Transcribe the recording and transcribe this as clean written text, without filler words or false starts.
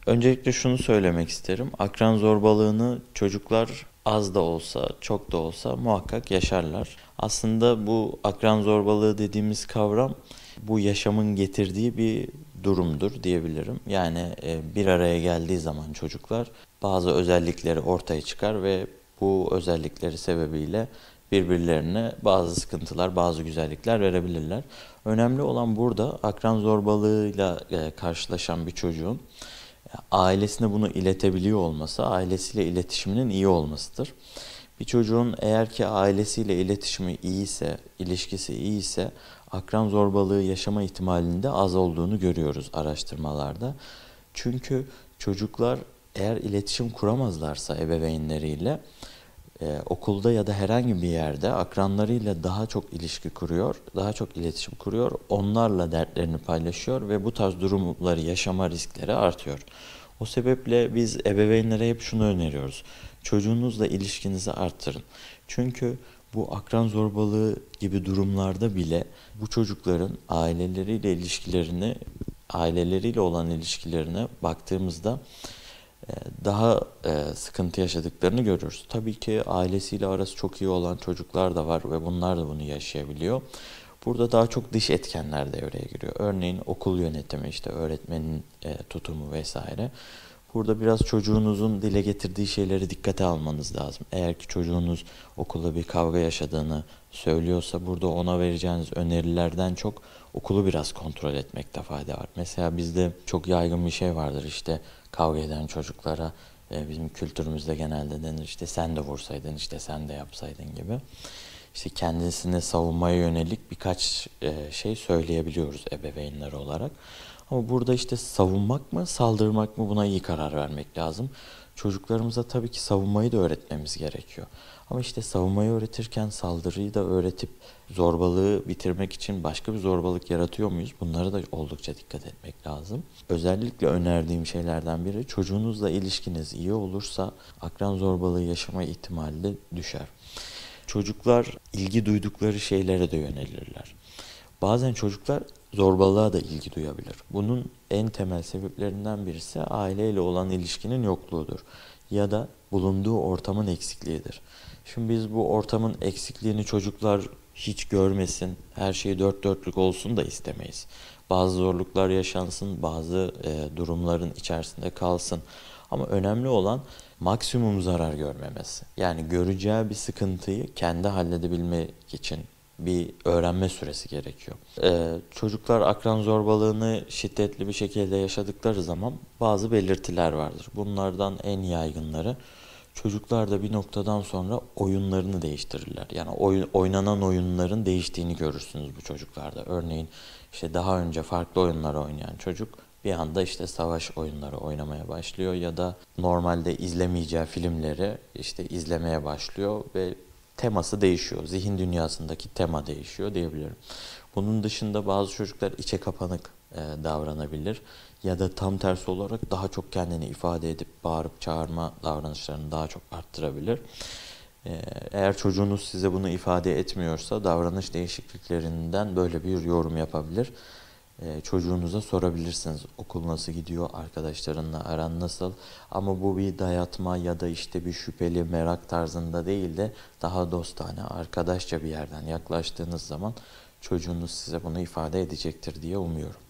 Öncelikle şunu söylemek isterim. Akran zorbalığını çocuklar az da olsa, çok da olsa muhakkak yaşarlar. Aslında bu akran zorbalığı dediğimiz kavram bu yaşamın getirdiği bir durumdur diyebilirim. Yani bir araya geldiği zaman çocuklar bazı özellikleri ortaya çıkar ve bu özellikleri sebebiyle birbirlerine bazı sıkıntılar, bazı güzellikler verebilirler. Önemli olan burada akran zorbalığıyla karşılaşan bir çocuğun ailesine bunu iletebiliyor olması, ailesiyle iletişiminin iyi olmasıdır. Bir çocuğun eğer ki ailesiyle iletişimi iyiyse, ilişkisi iyiyse akran zorbalığı yaşama ihtimalinde az olduğunu görüyoruz araştırmalarda. Çünkü çocuklar eğer iletişim kuramazlarsa ebeveynleriyle okulda ya da herhangi bir yerde akranlarıyla daha çok ilişki kuruyor, daha çok iletişim kuruyor, onlarla dertlerini paylaşıyor ve bu tarz durumları yaşama riskleri artıyor. O sebeple biz ebeveynlere hep şunu öneriyoruz. Çocuğunuzla ilişkinizi arttırın. Çünkü bu akran zorbalığı gibi durumlarda bile bu çocukların aileleriyle olan ilişkilerine baktığımızda daha sıkıntı yaşadıklarını görürüz. Tabii ki ailesiyle arası çok iyi olan çocuklar da var ve bunlar da bunu yaşayabiliyor. Burada daha çok dış etkenler devreye giriyor. Örneğin okul yönetimi, işte öğretmenin tutumu vesaire. Burada biraz çocuğunuzun dile getirdiği şeyleri dikkate almanız lazım. Eğer ki çocuğunuz okulda bir kavga yaşadığını söylüyorsa burada ona vereceğiniz önerilerden çok okulu biraz kontrol etmekte fayda var. Mesela bizde çok yaygın bir şey vardır, işte kavga eden çocuklara bizim kültürümüzde genelde denir işte sen de vursaydın, işte sen de yapsaydın gibi. İşte kendisini savunmaya yönelik birkaç şey söyleyebiliyoruz ebeveynler olarak. Ama burada işte savunmak mı, saldırmak mı, buna iyi karar vermek lazım. Çocuklarımıza tabii ki savunmayı da öğretmemiz gerekiyor. Ama işte savunmayı öğretirken saldırıyı da öğretip zorbalığı bitirmek için başka bir zorbalık yaratıyor muyuz? Bunlara da oldukça dikkat etmek lazım. Özellikle önerdiğim şeylerden biri, çocuğunuzla ilişkiniz iyi olursa akran zorbalığı yaşama ihtimali de düşer. Çocuklar ilgi duydukları şeylere de yönelirler. Bazen çocuklar zorbalığa da ilgi duyabilir. Bunun en temel sebeplerinden birisi aileyle olan ilişkinin yokluğudur. Ya da bulunduğu ortamın eksikliğidir. Şimdi biz bu ortamın eksikliğini çocuklar hiç görmesin, her şey dört dörtlük olsun da istemeyiz. Bazı zorluklar yaşansın, bazı durumların içerisinde kalsın. Ama önemli olan maksimum zarar görmemesi. Yani göreceği bir sıkıntıyı kendi halledebilmek için bir öğrenme süresi gerekiyor. Çocuklar akran zorbalığını şiddetli bir şekilde yaşadıkları zaman bazı belirtiler vardır. Bunlardan en yaygınları, çocuklar da bir noktadan sonra oyunlarını değiştirirler. Yani oynanan oyunların değiştiğini görürsünüz bu çocuklarda. Örneğin işte daha önce farklı oyunlar oynayan çocuk bir anda işte savaş oyunları oynamaya başlıyor ya da normalde izlemeyeceği filmleri işte izlemeye başlıyor ve teması değişiyor. Zihin dünyasındaki tema değişiyor diyebilirim. Bunun dışında bazı çocuklar içe kapanık davranabilir ya da tam tersi olarak daha çok kendini ifade edip bağırıp çağırma davranışlarını daha çok arttırabilir. Eğer çocuğunuz size bunu ifade etmiyorsa davranış değişikliklerinden böyle bir yorum yapabilir. Çocuğunuza sorabilirsiniz. Okul nasıl gidiyor, arkadaşlarınla aran nasıl? Ama bu bir dayatma ya da işte bir şüpheli merak tarzında değil de daha dostane, arkadaşça bir yerden yaklaştığınız zaman çocuğunuz size bunu ifade edecektir diye umuyorum.